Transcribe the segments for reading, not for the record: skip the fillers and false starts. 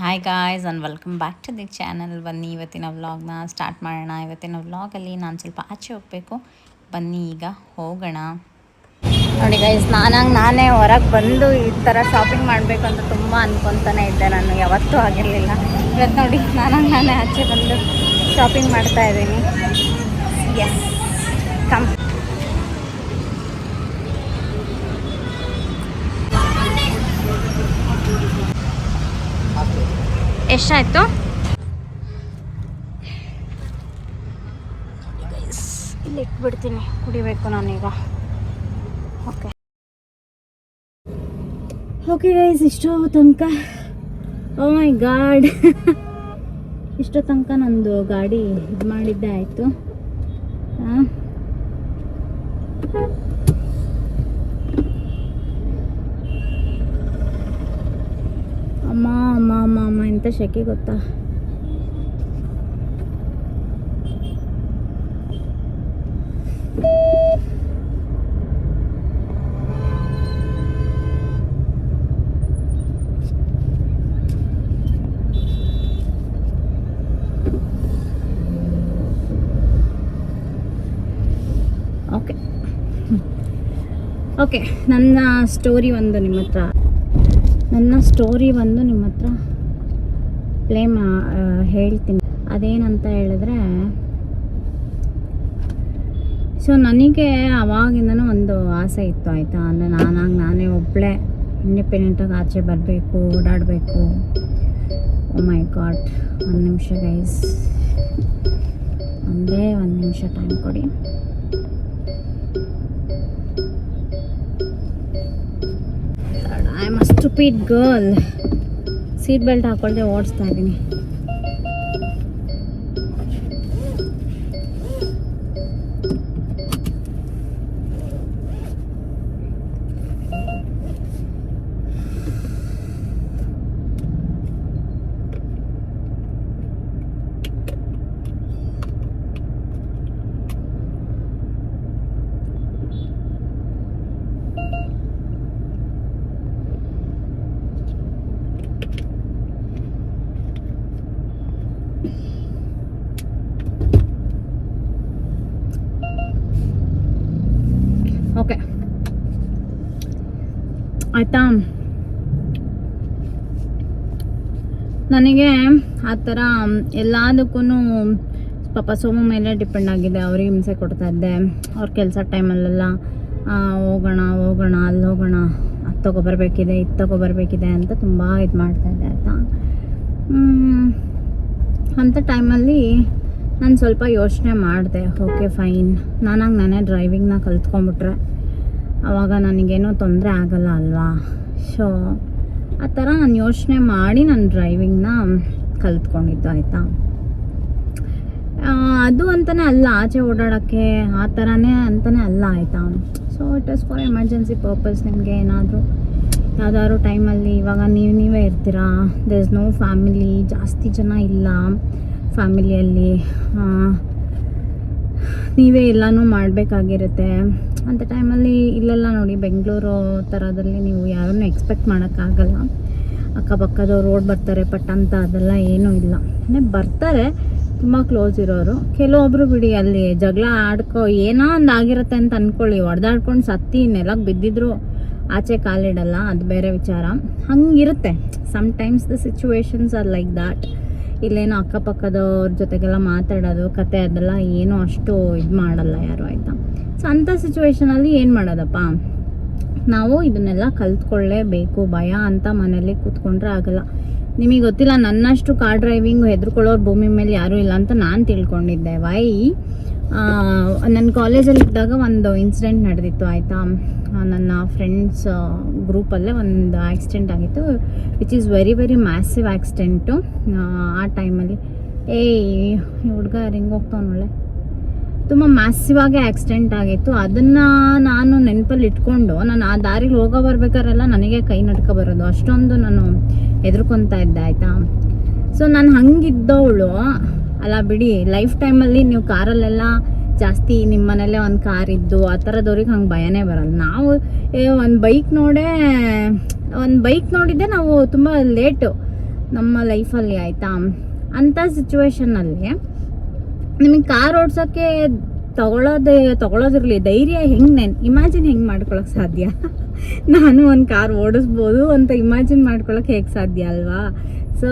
Hi guys and welcome back to the channel. ಬನ್ನಿ ಇವತ್ತಿನ ವ್ಲಾಗ್ನ ಸ್ಟಾರ್ಟ್ ಮಾಡೋಣ. ಇವತ್ತಿನ ವ್ಲಾಗಲ್ಲಿ ನಾನು ಸ್ವಲ್ಪ ಆಚೆ ಹೋಗಬೇಕು. ಬನ್ನಿ ಈಗ ಹೋಗೋಣ. ನೋಡಿ ಗೈಸ್, ನಾನೇ ಹೊರಗೆ ಬಂದು ಈ ಥರ ಶಾಪಿಂಗ್ ಮಾಡಬೇಕು ಅಂತ ತುಂಬ ಅನ್ಕೊತಾನೆ ಇದ್ದೆ. ನಾನು ಯಾವತ್ತೂ ಆಗಿರಲಿಲ್ಲ. ಇವತ್ತು ನೋಡಿ ನಾನೇ ಆಚೆ ಬಂದು ಶಾಪಿಂಗ್ ಮಾಡ್ತಾ ಇದ್ದೀನಿ. Yes, come. ಎಷ್ಟಾಯಿತು? ಇಲ್ಲಿ ಇಟ್ಬಿಡ್ತೀನಿ, ಕುಡಿಬೇಕು ನಾನೀಗ. ಓಕೆ ಗೈಸ್, ಇಷ್ಟೋ ತನಕ, ಓ ಮೈ ಗಾಡ್, ಇಷ್ಟೋ ತನಕ ನಂದು ಗಾಡಿ ಇದು ಮಾಡಿದ್ದೆ ಆಯಿತು. ಅಮ್ಮ ಎಂತ ಶೆಕೆ ಗೊತ್ತಾ. ಓಕೆ, ನನ್ನ ಸ್ಟೋರಿ ಒಂದು ನಿಮ್ಮ ಹತ್ರ ಪ್ಲೇ ಹೇಳ್ತೀನಿ. ಅದೇನಂತ ಹೇಳಿದ್ರೆ, ಸೊ ನನಗೆ ಅವಾಗಿಂದನೂ ಒಂದು ಆಸೆ ಇತ್ತು ಆಯಿತಾ. ಅಂದರೆ ನಾನೇ ಒಬ್ಬಳೇ ಇಂಡಿಪೆಂಡೆಂಟಾಗಿ ಆಚೆ ಬರಬೇಕು, ಓಡಾಡಬೇಕು. ಓ ಮೈ ಗಾಡ್, ಒಂದು ನಿಮಿಷ ಗೈಸ್, ಒಂದೇ ಒಂದು ನಿಮಿಷ ಟೈಮ್ ಕೊಡಿ. I am a stupid girl. Seat belt ಹಾಕೊಳ್ದೆ ಓಡಿಸ್ತಾ ಇದ್ದೀನಿ. ಓಕೆ ಆಯಿತಾ. ನನಗೆ ಆ ಥರ ಎಲ್ಲದಕ್ಕೂ ಪಾಪ ಸೋಮ ಮೇಲೆ ಡಿಪೆಂಡ್ ಆಗಿದೆ. ಅವ್ರಿಗೆ ಹಿಂಸೆ ಕೊಡ್ತಾ ಇದ್ದೆ. ಅವ್ರ ಕೆಲಸ ಟೈಮಲ್ಲೆಲ್ಲ ಹೋಗೋಣ ಅಲ್ಲಿ ಹೋಗೋಣ, ಅದು ತೊಗೊಬರ್ಬೇಕಿದೆ, ಇದು ತೊಗೊಬರ್ಬೇಕಿದೆ ಅಂತ ತುಂಬ ಇದು ಮಾಡ್ತಾಯಿದ್ದೆ ಆಯಿತಾ. ಅಂಥ ಟೈಮಲ್ಲಿ ನಾನು ಸ್ವಲ್ಪ ಯೋಚನೆ ಮಾಡಿದೆ. ಓಕೆ ಫೈನ್, ನಾನೇ ಡ್ರೈವಿಂಗ್ನ ಕಲ್ತ್ಕೊಂಡ್ಬಿಟ್ರೆ ಆವಾಗ ನನಗೇನೂ ತೊಂದರೆ ಆಗಲ್ಲ ಅಲ್ವಾ. ಸೊ ಆ ಥರ ನಾನು ಯೋಚನೆ ಮಾಡಿ ನಾನು ಡ್ರೈವಿಂಗ್ನ ಕಲ್ತ್ಕೊಂಡಿದ್ದು ಆಯಿತಾ. ಅದು ಅಂತಲೇ ಅಲ್ಲ, ಆಚೆ ಓಡಾಡೋಕ್ಕೆ ಆ ಥರನೇ ಅಂತಲೇ ಅಲ್ಲ ಆಯಿತಾ. So it is for emergency purpose. ನಿಮಗೆ ಏನಾದರೂ ಯಾವುದಾದ್ರು ಟೈಮಲ್ಲಿ, ಇವಾಗ ನೀವೇ ಇರ್ತೀರಾ, ದೇರ್ ಇಸ್ ನೋ ಫ್ಯಾಮಿಲಿ, ಜಾಸ್ತಿ ಜನ ಇಲ್ಲ ಫ್ಯಾಮಿಲಿಯಲ್ಲಿ, ನೀವೇ ಎಲ್ಲನೂ ಮಾಡಬೇಕಾಗಿರುತ್ತೆ. ಅಂಥ ಟೈಮಲ್ಲಿ ಇಲ್ಲೆಲ್ಲ ನೋಡಿ, ಬೆಂಗಳೂರು ಥರದಲ್ಲಿ ನೀವು ಯಾರನ್ನೂ ಎಕ್ಸ್ಪೆಕ್ಟ್ ಮಾಡೋಕ್ಕಾಗಲ್ಲ. ಅಕ್ಕಪಕ್ಕದವ್ರು ರೋಡ್ ಬರ್ತಾರೆ ಪಟ್ ಅಂತ, ಅದೆಲ್ಲ ಏನೂ ಇಲ್ಲ. ಬರ್ತಾರೆ ತುಂಬ ಕ್ಲೋಸ್ ಇರೋರು. ಕೆಲವೊಬ್ಬರು ಬಿಡಿ, ಅಲ್ಲಿ ಜಗಳ ಆಡ್ಕೊ ಏನೋ ಒಂದು ಆಗಿರುತ್ತೆ ಅಂತ ಅಂದ್ಕೊಳ್ಳಿ, ಹೊಡೆದಾಡ್ಕೊಂಡು ಸತ್ತಿ ನೆಲಕ್ಕೆ ಬಿದ್ದಿದ್ರು ಆಚೆ ಕಾಲಿಡಲ್ಲ, ಅದು ಬೇರೆ ವಿಚಾರ. ಹಂಗಿರುತ್ತೆ sometimes the situations are like that. ಇಲ್ಲೇನೋ ಅಕ್ಕಪಕ್ಕದವ್ರ ಜೊತೆಗೆಲ್ಲ ಮಾತಾಡೋದು ಕತೆ ಅದೆಲ್ಲ ಏನೂ ಅಷ್ಟು ಇದು ಮಾಡಲ್ಲ ಯಾರು ಆಯಿತಾ. ಸೊ ಅಂಥ ಸಿಚುವೇಶನಲ್ಲಿ ಏನು ಮಾಡೋದಪ್ಪ, ನಾವು ಇದನ್ನೆಲ್ಲ ಕಲ್ತ್ಕೊಳ್ಳೇಬೇಕು. ಭಯ ಅಂತ ಮನೇಲಿ ಕೂತ್ಕೊಂಡ್ರೆ ಆಗಲ್ಲ. ನಿಮಗೆ ಗೊತ್ತಿಲ್ಲ, ನನ್ನಷ್ಟು ಕಾರ್ ಡ್ರೈವಿಂಗ್ ಹೆದರ್ಕೊಳ್ಳೋರು ಭೂಮಿ ಮೇಲೆ ಯಾರೂ ಇಲ್ಲ ಅಂತ ನಾನು ತಿಳ್ಕೊಂಡಿದ್ದೆ. ನನ್ನ ಕಾಲೇಜಲ್ಲಿ ಇದ್ದಾಗ ಒಂದು ಇನ್ಸಿಡೆಂಟ್ ನಡೆದಿತ್ತು ಆಯಿತಾ. ನನ್ನ ಫ್ರೆಂಡ್ಸ್ ಗ್ರೂಪಲ್ಲೇ ಒಂದು ಆಕ್ಸಿಡೆಂಟ್ ಆಗಿತ್ತು, which is very very massive accident. ಆ ಟೈಮಲ್ಲಿ ಹುಡುಗ ರಿಂಗ್ ಹೋಗ್ತಾವನೊಳ್ಳೆ, ತುಂಬ ಮ್ಯಾಸಿವ್ ಆಗಿ ಆಕ್ಸಿಡೆಂಟ್ ಆಗಿತ್ತು. ಅದನ್ನು ನಾನು ನೆನಪಲ್ಲಿ ಇಟ್ಕೊಂಡು ನಾನು ಆ ದಾರಿಗೆ ಹೋಗೋ ಬರ್ಬೇಕಾರೆಲ್ಲ ನನಗೆ ಕೈ ನಡ್ಕೊ ಬರೋದು, ಅಷ್ಟೊಂದು ನಾನು ಹೆದರ್ಕೊತಾ ಇದ್ದೆ ಆಯಿತಾ. ಸೊ ನಾನು ಹಂಗಿದ್ದವಳು ಅಲ್ಲ ಬಿಡಿ. ಲೈಫ್ ಟೈಮಲ್ಲಿ ನೀವು ಕಾರಲ್ಲೆಲ್ಲ ಜಾಸ್ತಿ, ನಿಮ್ಮ ಮನೇಲೆ ಒಂದು ಕಾರ್ ಇದ್ದು ಆ ಥರದವ್ರಿಗೆ ಹಂಗೆ ಭಯನೇ ಬರಲ್ಲ. ನಾವು ಒಂದು ಬೈಕ್ ನೋಡಿದ್ದೆ ನಾವು ತುಂಬ ಲೇಟು ನಮ್ಮ ಲೈಫಲ್ಲಿ ಆಯಿತಾ. ಅಂಥ ಸಿಚುವೇಶನ್ನಲ್ಲಿ ನಿಮಗೆ ಕಾರ್ ಓಡ್ಸೋಕ್ಕೆ ತಗೊಳ್ಳೋದಿರಲಿ ಧೈರ್ಯ ಹೆಂಗೆ ಇಮ್ಯಾಜಿನ್ ಹೆಂಗೆ ಮಾಡ್ಕೊಳಕ್ಕೆ ಸಾಧ್ಯ? ನಾನು ಒಂದು ಕಾರ್ ಓಡಿಸ್ಬೋದು ಅಂತ ಇಮ್ಯಾಜಿನ್ ಮಾಡ್ಕೊಳಕ್ಕೆ ಹೇಗೆ ಸಾಧ್ಯ ಅಲ್ವಾ? So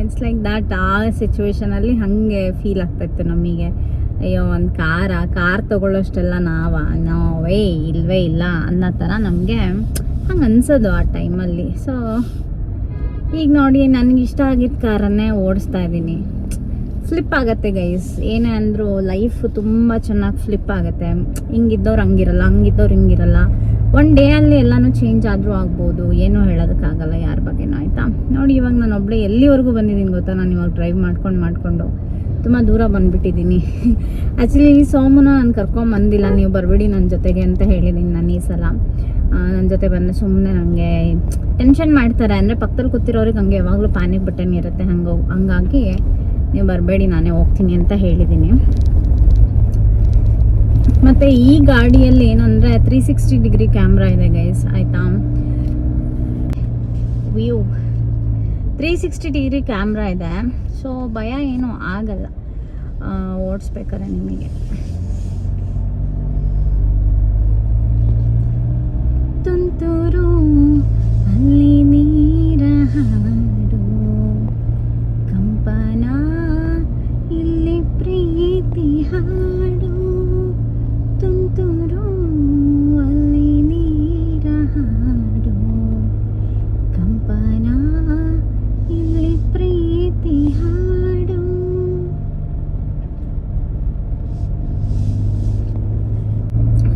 it's like that. ಆ ಸಿಚುವೇಶನಲ್ಲಿ ಹಾಗೆ ಫೀಲ್ ಆಗ್ತಾಯಿತ್ತು ನಮಗೆ. ಅಯ್ಯೋ ಒಂದು ಕಾರ್ ತೊಗೊಳ್ಳೋಷ್ಟೆಲ್ಲ ನಾವೇ ಇಲ್ಲವೇ ಇಲ್ಲ ಅನ್ನೋ ಥರ ನಮಗೆ ಹಂಗೆ ಅನ್ಸೋದು ಆ ಟೈಮಲ್ಲಿ. ಸೊ ಈಗ ನೋಡಿ ನನಗಿಷ್ಟ ಆಗಿದ್ದ ಕಾರನ್ನೇ ಓಡಿಸ್ತಾ ಇದ್ದೀನಿ. ಫ್ಲಿಪ್ ಆಗುತ್ತೆ ಗೈಸ್, ಏನೇ ಅಂದರೂ ಲೈಫ್ ತುಂಬ ಚೆನ್ನಾಗಿ ಫ್ಲಿಪ್ ಆಗುತ್ತೆ. ಹಿಂಗಿದ್ದವ್ರು ಹಂಗಿರಲ್ಲ, ಹಂಗಿದ್ದವ್ರು ಹಿಂಗಿರಲ್ಲ. ಒನ್ ಡೇ ಅಲ್ಲಿ ಎಲ್ಲನೂ ಚೇಂಜ್ ಆದರೂ ಆಗ್ಬೋದು, ಏನೂ ಹೇಳೋದಕ್ಕಾಗಲ್ಲ ಯಾರ ಬಗ್ಗೆನೂ ಆಯಿತಾ. ನೋಡಿ ಇವಾಗ ನಾನು ಒಬ್ಬಳೇ ಎಲ್ಲಿವರೆಗೂ ಬಂದಿದ್ದೀನಿ ಗೊತ್ತಾ? ನಾನು ಇವಾಗ ಡ್ರೈವ್ ಮಾಡ್ಕೊಂಡು ತುಂಬ ದೂರ ಬಂದುಬಿಟ್ಟಿದ್ದೀನಿ. ಆ್ಯಕ್ಚುಲಿ ಈ ಸೋಮನ ನಾನು ಕರ್ಕೊಂಬಂದಿಲ್ಲ, ನೀವು ಬರಬೇಡಿ ನನ್ನ ಜೊತೆಗೆ ಅಂತ ಹೇಳಿದ್ದೀನಿ ನಾನು ಈ ಸಲ. ನನ್ನ ಜೊತೆ ಬಂದರೆ ಸುಮ್ಮನೆ ನನಗೆ ಟೆನ್ಷನ್ ಮಾಡ್ತಾರೆ. ಅಂದರೆ ಪಕ್ಕದಲ್ಲಿ ಕೂತಿರೋರಿಗೆ ಹಂಗೆ ಯಾವಾಗಲೂ ಪ್ಯಾನಿಕ್ ಬಟನ್ ಇರುತ್ತೆ, ಹಂಗಾಗಿ ನೀವು ಬರಬೇಡಿ ನಾನೇ ಹೋಗ್ತೀನಿ ಅಂತ ಹೇಳಿದ್ದೀನಿ. ಮತ್ತು ಈ ಗಾಡಿಯಲ್ಲಿ ಏನಂದರೆ 360 ಡಿಗ್ರಿ ಕ್ಯಾಮ್ರಾ ಇದೆ ಗೈಸ್ ಆಯಿತಾ. ವ್ಯೂ 360 ಡಿಗ್ರಿ ಕ್ಯಾಮ್ರಾ ಇದೆ. ಸೊ ಭಯ ಏನೂ ಆಗಲ್ಲ ಓಡಿಸ್ಬೇಕಾದ್ರೆ ನಿಮಗೆ. ತುಂತುರು ಅಲ್ಲಿ ನೀರ ಹಾಡು, ಕಂಪನ ಇಲ್ಲಿ ಪ್ರೀತಿ ಹಾಡು. ತುಂತುರು ಅಲ್ಲಿ ನೀರ ಹಾಡು, ಕಂಪನ ಇಲ್ಲಿ ಪ್ರೀತಿ ಹಾಡು.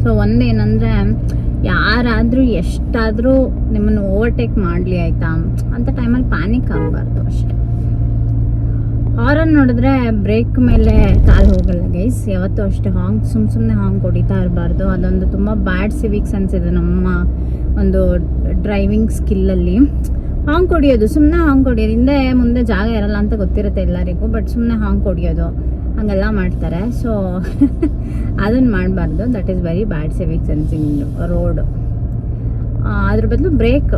ಸೊ ಒಂದೇನಂದರೆ ಯಾರಾದರೂ ಎಷ್ಟಾದರೂ ನಿಮ್ಮನ್ನು ಓವರ್ಟೇಕ್ ಮಾಡಲಿ ಆಯಿತಾ, ಅಂಥ ಟೈಮಲ್ಲಿ ಪ್ಯಾನಿಕ್ ಆಗಬಾರ್ದು ಅಷ್ಟೆ. ಹಾರನ್ ನೋಡಿದ್ರೆ ಬ್ರೇಕ್ ಮೇಲೆ ಕಾಲು ಹೋಗಲ್ಲ ಗೈಸ್, ಯಾವತ್ತೂ ಅಷ್ಟೇ. ಸುಮ್ಮನೆ ಹಾಂಗ್ ಹೊಡಿತಾ ಇರಬಾರ್ದು. ಅದೊಂದು ತುಂಬ ಬ್ಯಾಡ್ ಸಿವಿಕ್ ಸೆನ್ಸ್ ಇದೆ ನಮ್ಮ ಒಂದು ಡ್ರೈವಿಂಗ್ ಸ್ಕಿಲ್ಲಲ್ಲಿ. ಹಾಂಗ್ ಹೊಡಿಯೋದು, ಸುಮ್ಮನೆ ಹಾಂಗ್ ಹೊಡಿಯೋದು, ಹಿಂದೆ ಮುಂದೆ ಜಾಗ ಇರಲ್ಲ ಅಂತ ಗೊತ್ತಿರುತ್ತೆ ಎಲ್ಲರಿಗೂ, ಬಟ್ ಸುಮ್ಮನೆ ಹಾಂಗ್ ಹೊಡಿಯೋದು ಹಾಗೆಲ್ಲ ಮಾಡ್ತಾರೆ. ಸೊ ಅದನ್ನು ಮಾಡಬಾರ್ದು. That is very bad Civic sense in road. ಅದ್ರ ಬದಲು ಬ್ರೇಕ್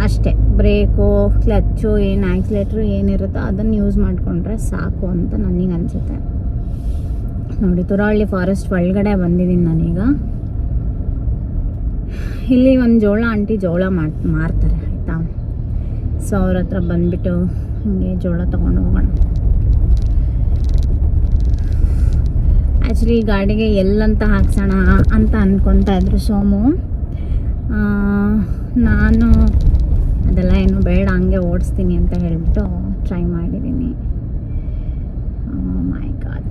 ಅಷ್ಟೇ, ಬ್ರೇಕು ಕ್ಲಚ್ಚು ಏನು ಆ್ಯಕ್ಸಿಲೇಟ್ರು ಏನಿರುತ್ತೋ ಅದನ್ನು ಯೂಸ್ ಮಾಡಿಕೊಂಡ್ರೆ ಸಾಕು ಅಂತ ನನಗೆ ಅನಿಸುತ್ತೆ. ನೋಡಿ ತುರಹಳ್ಳಿ ಫಾರೆಸ್ಟ್ ಒಳಗಡೆ ಬಂದಿದ್ದೀನಿ ನಾನೀಗ. ಇಲ್ಲಿ ಒಂದು ಜೋಳ ಆಂಟಿ ಜೋಳ ಮಾರ್ತಾರೆ ಆಯಿತಾ. ಸೊ ಅವ್ರ ಹತ್ರ ಬಂದುಬಿಟ್ಟು ಹೀಗೆ ಜೋಳ ತೊಗೊಂಡು ಹೋಗೋಣ. ಆ್ಯಕ್ಚುಲಿ ಗಾಡಿಗೆ ಎಲ್ಲಂತ ಹಾಕ್ಸೋಣ ಅಂತ ಅಂದ್ಕೊತಾ ಇದ್ರು ಸೋಮು. ನಾನು ಅದೆಲ್ಲ ಏನು ಬೇಡ, ಹಂಗೆ ಓಡಿಸ್ತೀನಿ ಅಂತ ಹೇಳಿಬಿಟ್ಟು ಟ್ರೈ ಮಾಡಿದ್ದೀನಿ. ಮೈ ಗಾಡ್,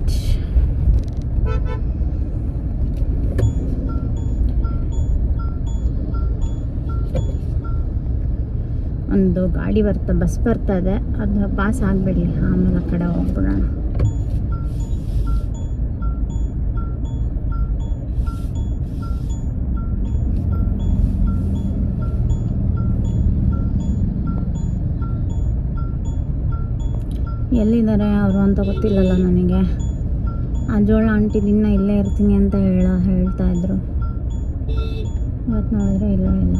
ಒಂದು ಗಾಡಿ ಬಸ್ ಬರ್ತದೆ, ಅದು ಪಾಸ್ ಆಗಿಬಿಡಲಿ, ಆಮೇಲೆ ಆ ಕಡೆ ಹೋಗ್ಬಿಡೋಣ. ಎಲ್ಲಿದ್ದಾರೆ ಅವರು ಅಂತ ಗೊತ್ತಿಲ್ಲಲ್ಲ ನನಗೆ. ಆ ಜೋಳ ಆಂಟಿ ದಿನ ಇಲ್ಲೇ ಇರ್ತೀನಿ ಅಂತ ಹೇಳ್ತಾ ಇದ್ರು. ಇವತ್ತು ನೋಡಿದ್ರೆ ಇಲ್ಲ.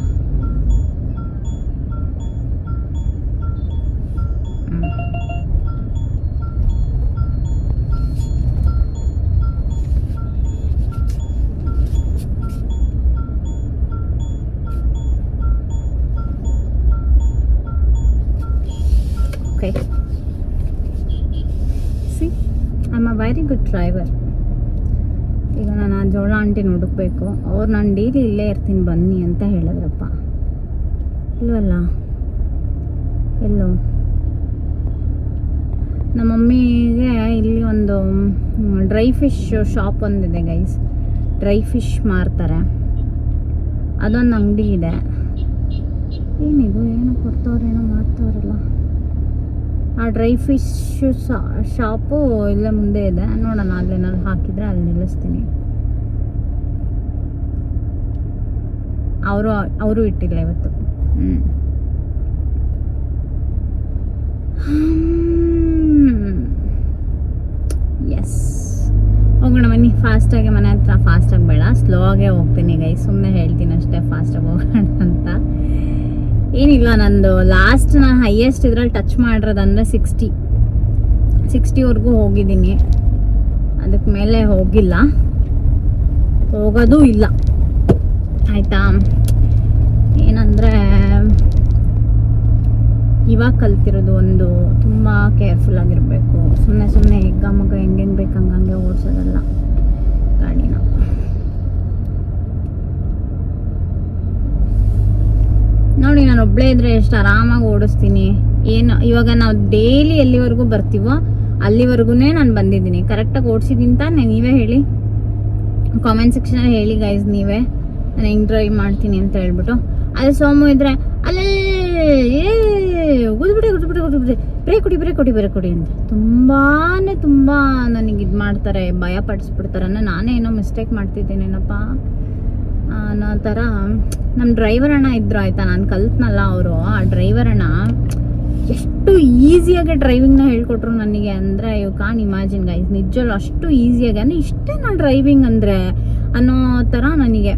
Okay, I am a very good driver. ಈಗ ನಾನು ಆ ಜೋಳ ಆಂಟಿನ ಹುಡುಕ್ಬೇಕು. ಅವ್ರು ನಾನು ಡೈಲಿ ಇಲ್ಲೇ ಇರ್ತೀನಿ ಬನ್ನಿ ಅಂತ ಹೇಳಿದ್ರಪ್ಪ. ಇಲ್ವಲ್ಲ, ಎಲ್ಲೋ ನಮ್ಮ ಮಮ್ಮಿಗೆ ಇಲ್ಲಿ ಒಂದು ಡ್ರೈ ಫಿಶ್ ಶಾಪ್ ಒಂದಿದೆ ಗೈಸ್. ಡ್ರೈ ಫಿಶ್ ಮಾರ್ತಾರೆ, ಅದೊಂದು ಅಂಗಡಿ ಇದೆ. ಏನಿದು, ಏನೋ ಕೊಡ್ತವ್ರೇನೋ ಮಾಡ್ತವ್ರಲ್ಲ. ಆ ಡ್ರೈ ಫಿಶ್ ಶಾಪು ಇಲ್ಲೇ ಮುಂದೆ ಇದೆ. ನೋಡೋಣ, ಅಲ್ಲೇನಾದ್ರು ಹಾಕಿದರೆ ಅಲ್ಲಿ ನಿಲ್ಲಿಸ್ತೀನಿ. ಅವರು ಇಟ್ಟಿಲ್ಲ ಇವತ್ತು. ಎಸ್, ಹೋಗೋಣ ಬನ್ನಿ. ಫಾಸ್ಟಾಗಿ ಮನೆ ಹತ್ರ, ಫಾಸ್ಟಾಗಿ ಬೇಡ, ಸ್ಲೋ ಆಗೇ ಹೋಗ್ತೀನಿ ಗೈ. ಸುಮ್ಮನೆ ಹೇಳ್ತೀನಿ ಅಷ್ಟೇ ಫಾಸ್ಟಾಗಿ ಹೋಗೋಣ ಅಂತ. ಏನಿಲ್ಲ, ನಂದು ಲಾಸ್ಟ್ ನಾನು ಹೈಯೆಸ್ಟ್ ಇದ್ರಲ್ಲಿ ಟಚ್ ಮಾಡಿರೋದಂದ್ರೆ 60ವರೆಗೂ ಹೋಗಿದ್ದೀನಿ. ಅದಕ್ಕೆ ಮೇಲೆ ಹೋಗಿಲ್ಲ, ಹೋಗೋದು ಇಲ್ಲ ಆಯಿತಾ. ಏನಂದರೆ ಇವಾಗ ಕಲ್ತಿರೋದು ಒಂದು ತುಂಬ ಕೇರ್ಫುಲ್ ಆಗಿರಬೇಕು. ಸುಮ್ಮನೆ ಹೆಗ್ಗಮಗ ಹೆಂಗೆ ಬೇಕು ಹಂಗಂಗೆ ಓಡಿಸೋದಲ್ಲ ಗಾಡಿನ. ನೋಡಿ ನಾನು ಒಬ್ಬಳೇ ಇದ್ರೆ ಎಷ್ಟು ಆರಾಮಾಗಿ ಓಡಿಸ್ತೀನಿ. ಏನು ಇವಾಗ ನಾವು ಡೈಲಿ ಎಲ್ಲಿವರೆಗೂ ಬರ್ತೀವೋ ಅಲ್ಲಿವರೆಗೂ ನಾನು ಬಂದಿದ್ದೀನಿ, ಕರೆಕ್ಟಾಗಿ ಓಡಿಸಿದ್ದೀನಿ ತಾನೆ. ನೀವೇ ಹೇಳಿ, ಕಾಮೆಂಟ್ ಸೆಕ್ಷನಲ್ಲಿ ಹೇಳಿ ಗೈಸ್, ನೀವೇ ನಾನು ಹೆಂಗೆ ಡ್ರೈವ್ ಮಾಡ್ತೀನಿ ಅಂತ ಹೇಳ್ಬಿಟ್ಟು. ಅದೇ ಸೋಮು ಇದ್ರೆ ಅಲ್ಲೇ ಗುದ್ಬಿಡಿ ಬ್ರೇಕ್ ಕೊಡಿ ಅಂತ ತುಂಬ ನನಗೆ ಇದು ಮಾಡ್ತಾರೆ, ಭಯ ಪಡಿಸ್ಬಿಡ್ತಾರೆ. ನಾನೇ ಏನೋ ಮಿಸ್ಟೇಕ್ ಮಾಡ್ತಿದ್ದೇನೇನಪ್ಪ ಅನ್ನೋ ಥರ. ನಮ್ಮ ಡ್ರೈವರ್ ಅಣ್ಣ ಇದ್ರು ಆಯಿತಾ, ನಾನು ಕಲ್ತ್ನಲ್ಲ ಅವರು. ಆ ಡ್ರೈವರ್ ಅಣ್ಣ ಎಷ್ಟು ಈಸಿಯಾಗಿ ಡ್ರೈವಿಂಗ್ನ ಹೇಳ್ಕೊಟ್ರು ನನಗೆ ಅಂದರೆ ಯು ಕಾನ್ ಇಮ್ಯಾಜಿನ್ ಗೈಸ್. ನಿಜವಲ್ಲ ಅಷ್ಟು ಈಸಿಯಾಗಿ, ಅಂದರೆ ಇಷ್ಟೇ ನಾನು ಡ್ರೈವಿಂಗ್ ಅಂದರೆ ಅನ್ನೋ ಥರ. ನನಗೆ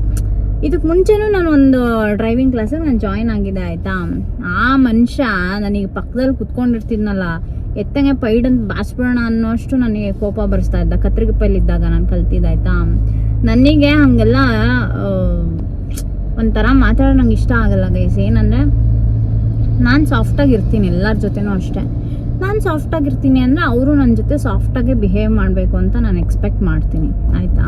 ಇದಕ್ಕೆ ಮುಂಚೆನೂ ನಾನು ಒಂದು ಡ್ರೈವಿಂಗ್ ಕ್ಲಾಸಿಗೆ ನಾನು ಜಾಯ್ನ್ ಆಗಿದೆ ಆಯಿತಾ. ಆ ಮನುಷ್ಯ ನನಗೆ ಪಕ್ಕದಲ್ಲಿ ಕುತ್ಕೊಂಡಿರ್ತಿದ್ನಲ್ಲ, ಎತ್ತಂಗೆ ಪೈಡಂತ ಬಾಸ್ಬಿಡೋಣ ಅನ್ನೋಷ್ಟು ನನಗೆ ಕೋಪ ಬರೆಸ್ತಾ ಇದ್ದ. ಕತ್ರಿಗುಪ್ಪೆಲಿದ್ದಾಗ ನಾನು ಕಲ್ತಿದ್ದಾಯ್ತಾ. ನನಗೆ ಹಾಗೆಲ್ಲ ಒಂಥರ ಮಾತಾಡೋ ನಂಗೆ ಇಷ್ಟ ಆಗಲ್ಲ ಗೈಸ್. ಏನಂದರೆ ನಾನು ಸಾಫ್ಟಾಗಿರ್ತೀನಿ, ಎಲ್ಲರ ಜೊತೆನೂ ಅಷ್ಟೇ. ನಾನು ಸಾಫ್ಟಾಗಿರ್ತೀನಿ ಅಂದರೆ ಅವರು ನನ್ನ ಜೊತೆ ಸಾಫ್ಟಾಗೆ ಬಿಹೇವ್ ಮಾಡಬೇಕು ಅಂತ ನಾನು ಎಕ್ಸ್ಪೆಕ್ಟ್ ಮಾಡ್ತೀನಿ ಆಯಿತಾ.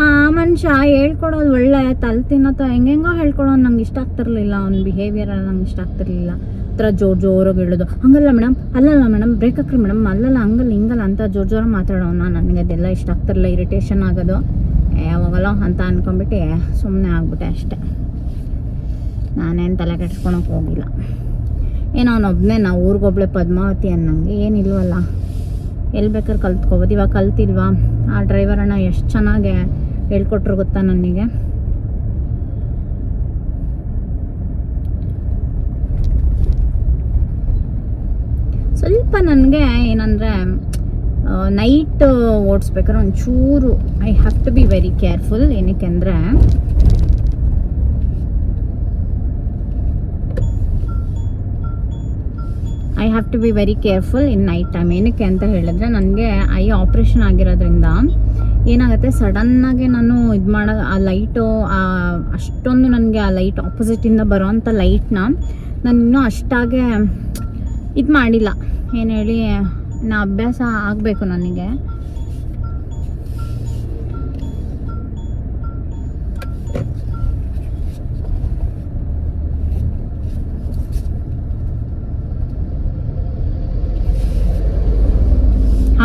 ಆ ಮನುಷ್ಯ ಹೇಳ್ಕೊಡೋದು ಒಳ್ಳೆ ತಲೆ ತಿನ್ನೋತ ಹೆಂಗೆಂಗೋ ಹೇಳ್ಕೊಡೋದು ನಂಗೆ ಇಷ್ಟ ಆಗ್ತಿರ್ಲಿಲ್ಲ. ಅವ್ನ ಬಿಹೇವಿಯರ್ ನಂಗೆ ಇಷ್ಟ ಆಗ್ತಿರ್ಲಿಲ್ಲ. ಥರ ಜೋರಾಗಿ ಹೇಳೋದು, ಹಂಗಲ್ಲ ಮೇಡಮ್, ಅಲ್ಲಲ್ಲ ಮೇಡಮ್, ಬ್ರೇಕ್ ಹಾಕ್ರಿ ಮೇಡಮ್, ಅಲ್ಲಲ್ಲ ಹಂಗಲ್ಲ ಹಿಂಗಲ್ಲ ಅಂತ ಜೋರಾಗಿ ಮಾತಾಡೋಣ. ನನಗೆ ಅದೆಲ್ಲ ಇಷ್ಟ ಆಗ್ತಿರಲಿಲ್ಲ, ಇರಿಟೇಷನ್ ಆಗೋದು. ಯಾವಾಗಲ್ಲ ಅಂತ ಅಂದ್ಕೊಂಡ್ಬಿಟ್ಟು ಸುಮ್ಮನೆ ಆಗ್ಬಿಟ್ಟೆ ಅಷ್ಟೆ. ನಾನೇನು ತಲೆ ಕೆಡ್ಸ್ಕೊಳಕ್ಕೆ ಹೋಗಿಲ್ಲ. ಏನೋ ಅವನೊಬ್ಬನೇ, ನಾವು ಊರಿಗೊಬ್ಳೆ ಪದ್ಮಾವತಿ ಅನ್ನಂಗೆ ಏನಿಲ್ವಲ್ಲ, ಎಲ್ಲಿ ಬೇಕಾದ್ರೆ ಕಲ್ತ್ಕೋಬೋದು. ಇವಾಗ ಕಲ್ತಿಲ್ವಾ? ಆ ಡ್ರೈವರ್ ಅಣ್ಣ ಎಷ್ಟು ಚೆನ್ನಾಗಿ ಹೇಳ್ಕೊಟ್ರು ಗೊತ್ತಾ ನನಗೆ. ಸ್ವಲ್ಪ ನನಗೆ ಏನಂದರೆ ನೈಟ್ ಓಡಿಸ್ಬೇಕಾದ್ರೆ ಒಂಚೂರು I have to be very careful. ಏನಕ್ಕೆ ಅಂದರೆ I have to be very careful in night time. ಏನಕ್ಕೆ ಅಂತ ಹೇಳಿದ್ರೆ ನನಗೆ ಐ ಆಪ್ರೇಷನ್ ಆಗಿರೋದ್ರಿಂದ ಏನಾಗುತ್ತೆ, ಸಡನ್ನಾಗಿ ನಾನು ಇದು ಮಾಡೋ ಆ ಲೈಟು ಅಷ್ಟೊಂದು ನನಗೆ ಆ ಲೈಟ್ ಆಪೋಸಿಟಿಂದ ಬರೋವಂಥ ಲೈಟ್ನ ನಾನು ಇನ್ನೂ ಅಷ್ಟಾಗೆ ಇದು ಮಾಡಿಲ್ಲ. ಏನು ಹೇಳಿ, ಅಭ್ಯಾಸ ಆಗಬೇಕು ನನಗೆ.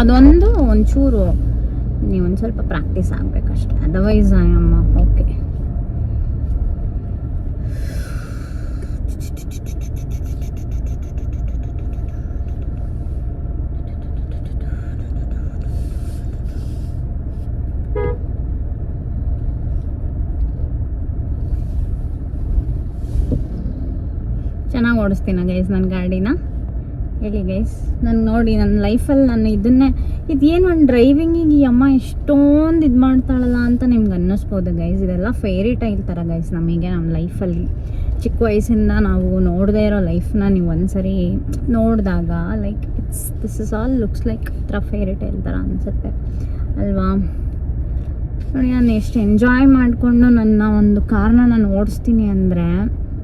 ಅದೊಂದು ಒಂಚೂರು ನೀವೊಂದು ಸ್ವಲ್ಪ ಪ್ರಾಕ್ಟೀಸ್ ಆಗಬೇಕಷ್ಟೆ, ಅದರ್ವೈಸ್ ಐ ಆಮ್ ಓಕೆ. ಚೆನ್ನಾಗಿ ಓಡಿಸ್ತೀನ ಗೈಸ್ ನನ್ನ ಗಾಡಿನ. ಹೇಳಿ ಗೈಸ್, ನಾನು ನೋಡಿ ನನ್ನ ಲೈಫಲ್ಲಿ ನಾನು ಇದೇನು ಒಂದು ಡ್ರೈವಿಂಗಿಗೆ ಈ ಅಮ್ಮ ಎಷ್ಟೊಂದು ಇದು ಮಾಡ್ತಾಳಲ್ಲ ಅಂತ ನಿಮ್ಗೆ ಅನ್ನಿಸ್ಬೋದು ಗೈಸ್. ಇದೆಲ್ಲ ಫೇರಿ ಟೈಲ್ ಥರ ಗೈಸ್. ನಮಗೆ ನಮ್ಮ ಲೈಫಲ್ಲಿ ಚಿಕ್ಕ ವಯಸ್ಸಿಂದ ನಾವು ನೋಡದೇ ಇರೋ ಲೈಫ್ನ ನೀವು ಒಂದ್ಸರಿ ನೋಡಿದಾಗ like this is all looks like ಥರ ಫೇರಿ ಟೈಲ್ ಥರ ಅನಿಸುತ್ತೆ ಅಲ್ವಾ. ನೋಡಿ, ನಾನು ಎಷ್ಟು ಎಂಜಾಯ್ ಮಾಡಿಕೊಂಡು ನನ್ನ ಒಂದು ಕಾರ್ನ ನಾನು ಓಡಿಸ್ತೀನಿ ಅಂದರೆ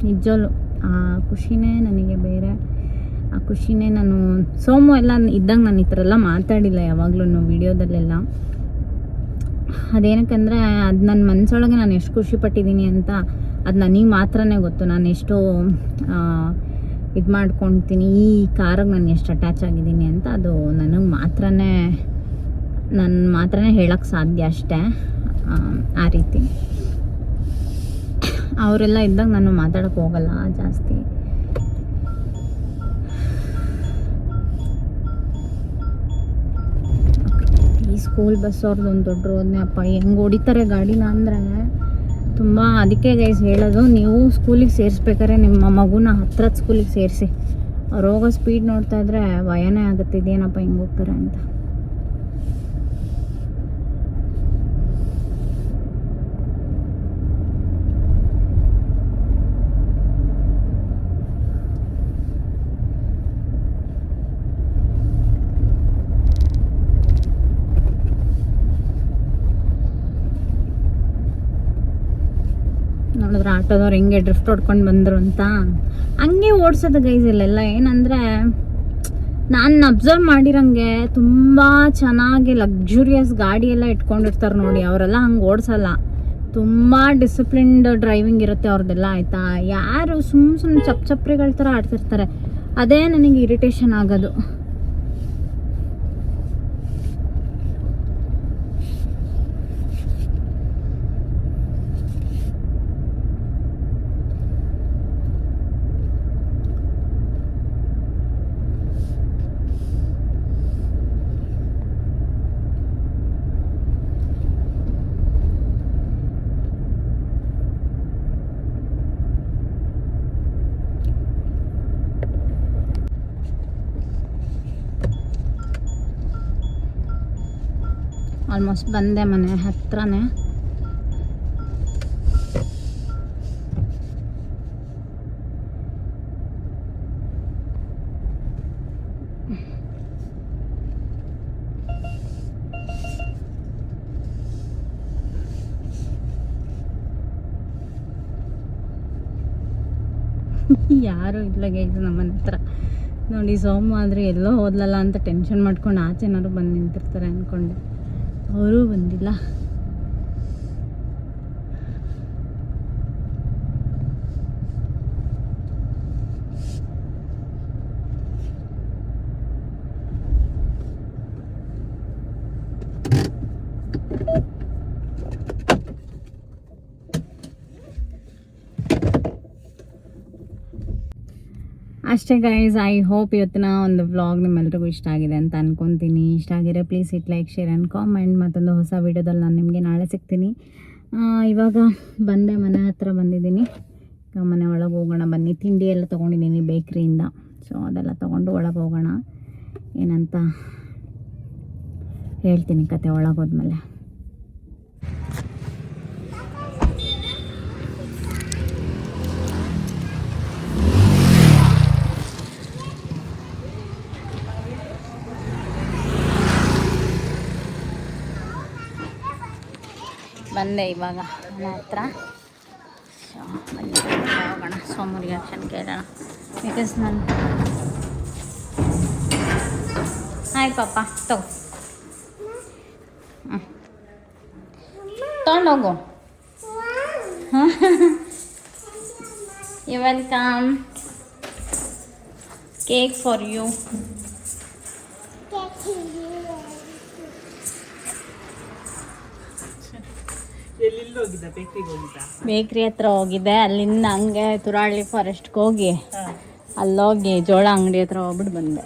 ನಿಜವೂ ಆ ಖುಷಿನೇ ನನಗೆ ಬೇರೆ. ಆ ಖುಷಿನೇ ನಾನು ಸೋಮು ಎಲ್ಲ ಇದ್ದಂಗೆ ನಾನು ಈ ಥರ ಎಲ್ಲ ಮಾತಾಡಿಲ್ಲ ಯಾವಾಗಲೂ ವೀಡಿಯೋದಲ್ಲೆಲ್ಲ. ಅದೇನಕ್ಕಂದರೆ ಅದು ನನ್ನ ಮನಸ್ಸೊಳಗೆ ನಾನು ಎಷ್ಟು ಖುಷಿ ಪಟ್ಟಿದ್ದೀನಿ ಅಂತ ಅದು ನನಗೆ ಮಾತ್ರನೇ ಗೊತ್ತು. ನಾನು ಎಷ್ಟು ಇದು ಮಾಡ್ಕೊಳ್ತೀನಿ, ಈ ಕಾರಿಗೆ ನಾನು ಎಷ್ಟು ಅಟ್ಯಾಚ್ ಆಗಿದ್ದೀನಿ ಅಂತ ಅದು ನನಗೆ ಮಾತ್ರನೇ ಹೇಳೋಕ್ಕೆ ಸಾಧ್ಯ ಅಷ್ಟೇ. ಆ ರೀತಿ ಅವರೆಲ್ಲ ಇದ್ದಾಗ ನಾನು ಮಾತಾಡೋಕ್ಕೆ ಹೋಗಲ್ಲ ಜಾಸ್ತಿ. ಈ ಸ್ಕೂಲ್ ಬಸ್ ಅವ್ರದ್ದು ಒಂದು ದೊಡ್ಡ ರೋದನೆ ಅಪ್ಪ, ಹೆಂಗೆ ಹೊಡಿತಾರೆ ಗಾಡಿನ ಅಂದರೆ ತುಂಬ. ಅದಕ್ಕೆ ಗೈಸ್ ಹೇಳೋದು, ನೀವು ಸ್ಕೂಲಿಗೆ ಸೇರಿಸ್ಬೇಕಾದ್ರೆ ನಿಮ್ಮ ಮಗುನ ಹತ್ರದ ಸ್ಕೂಲಿಗೆ ಸೇರಿಸಿ. ಅವ್ರು ಹೋಗೋ ಸ್ಪೀಡ್ ನೋಡ್ತಾ ಇದ್ರೆ ಭಯನೇ ಆಗುತ್ತೆ, ಇದೇನಪ್ಪ ಹಿಂಗೆ ಹೋಗ್ತಾರೆ ಅಂತ. ಆಟೋದವ್ರು ಹೆಂಗೆ ಡ್ರಿಫ್ಟ್ ಹೊಡ್ಕೊಂಡು ಬಂದರು ಅಂತ ಹಂಗೆ ಓಡಿಸೋದು ಗೈಸ್. ಇಲ್ಲೆಲ್ಲ ಏನಂದರೆ ನಾನು ಅಬ್ಸರ್ವ್ ಮಾಡಿರಂಗೆ ತುಂಬ ಚೆನ್ನಾಗಿ ಲಕ್ಸುರಿಯಸ್ ಗಾಡಿ ಎಲ್ಲ ಇಟ್ಕೊಂಡಿರ್ತಾರೆ ನೋಡಿ, ಅವರೆಲ್ಲ ಹಂಗೆ ಓಡಿಸಲ್ಲ. ತುಂಬ ಡಿಸಿಪ್ಲಿನ್ಡ್ ಡ್ರೈವಿಂಗ್ ಇರುತ್ತೆ ಅವ್ರದ್ದೆಲ್ಲ, ಆಯಿತಾ. ಯಾರು ಸುಮ್ಮನೆ ಚಪ್ರಿಗಳ ಥರ ಆಡ್ತಿರ್ತಾರೆ, ಅದೇ ನನಗೆ ಇರಿಟೇಷನ್ ಆಗೋದು. ಆಲ್ಮೋಸ್ಟ್ ಬಂದೆ, ಮನೆ ಹತ್ರನೇ. ಯಾರೂ ಇಲ್ಲ ಗೈಸ್ ನಮ್ಮನೆ ಹತ್ರ ನೋಡಿ. ಸೋಮು ಆದರೆ ಎಲ್ಲೋ ಹೋದ್ಲಲ್ಲ ಅಂತ ಟೆನ್ಷನ್ ಮಾಡ್ಕೊಂಡು ಆಚೆನಾದ್ರು ಬಂದು ನಿಂತಿರ್ತಾರೆ ಅಂದ್ಕೊಂಡೆ, ಅವರೂ ಬಂದಿಲ್ಲ. ಅಷ್ಟೇ ಗೈಸ್, ಐ ಹೋಪ್ ಇವತ್ತಿನ ಒಂದು ವ್ಲಾಗ್ ನಿಮ್ಮೆಲ್ರಿಗೂ ಇಷ್ಟ ಆಗಿದೆ ಅಂತ ಅನ್ಕೊತೀನಿ. ಇಷ್ಟ ಆಗಿರೋ please hit like, share and comment. ಮತ್ತೊಂದು ಹೊಸ ವೀಡಿಯೋದಲ್ಲಿ ನಾನು ನಿಮಗೆ ನಾಳೆ ಸಿಗ್ತೀನಿ. ಇವಾಗ ಬಂದೆ, ಮನೆ ಹತ್ರ ಬಂದಿದ್ದೀನಿ. ಮನೆ ಒಳಗೆ ಹೋಗೋಣ ಬನ್ನಿ. ತಿಂಡಿ ಎಲ್ಲ ತೊಗೊಂಡಿದ್ದೀನಿ ಬೇಕ್ರಿಯಿಂದ, ಸೊ ಅದೆಲ್ಲ ತೊಗೊಂಡು ಒಳಗೆ ಹೋಗೋಣ. ಏನಂತ ಹೇಳ್ತೀನಿ ಕತೆ ಒಳಗೆ ಹೋದ್ಮೇಲೆ. ಬಂದೆ ಇವಾಗ ಮನೆ ಹತ್ರ. ಹೋಗೋಣ, ಸೋಮು ರಿಯಾಕ್ಷನ್ ಕೇಳೋಣ. ಬಿಕಾಸ್ ನಾನು ಹಾಯ್ ಪಾಪ ತಗೋ, ತೊಗೊಂಡೋಗು. You welcome, cake for you. Bakery ಹತ್ರ ಹೋಗಿದ್ದೆ, ಅಲ್ಲಿಂದ ಹಂಗೆ ತುರಾಳಿ ಫಾರೆಸ್ಟ್ಗೆ ಹೋಗಿ ಅಲ್ಲೋಗಿ ಜೋಳ ಅಂಗಡಿ ಹತ್ರ ಹೋಗ್ಬಿಟ್ಟು ಬಂದೆ.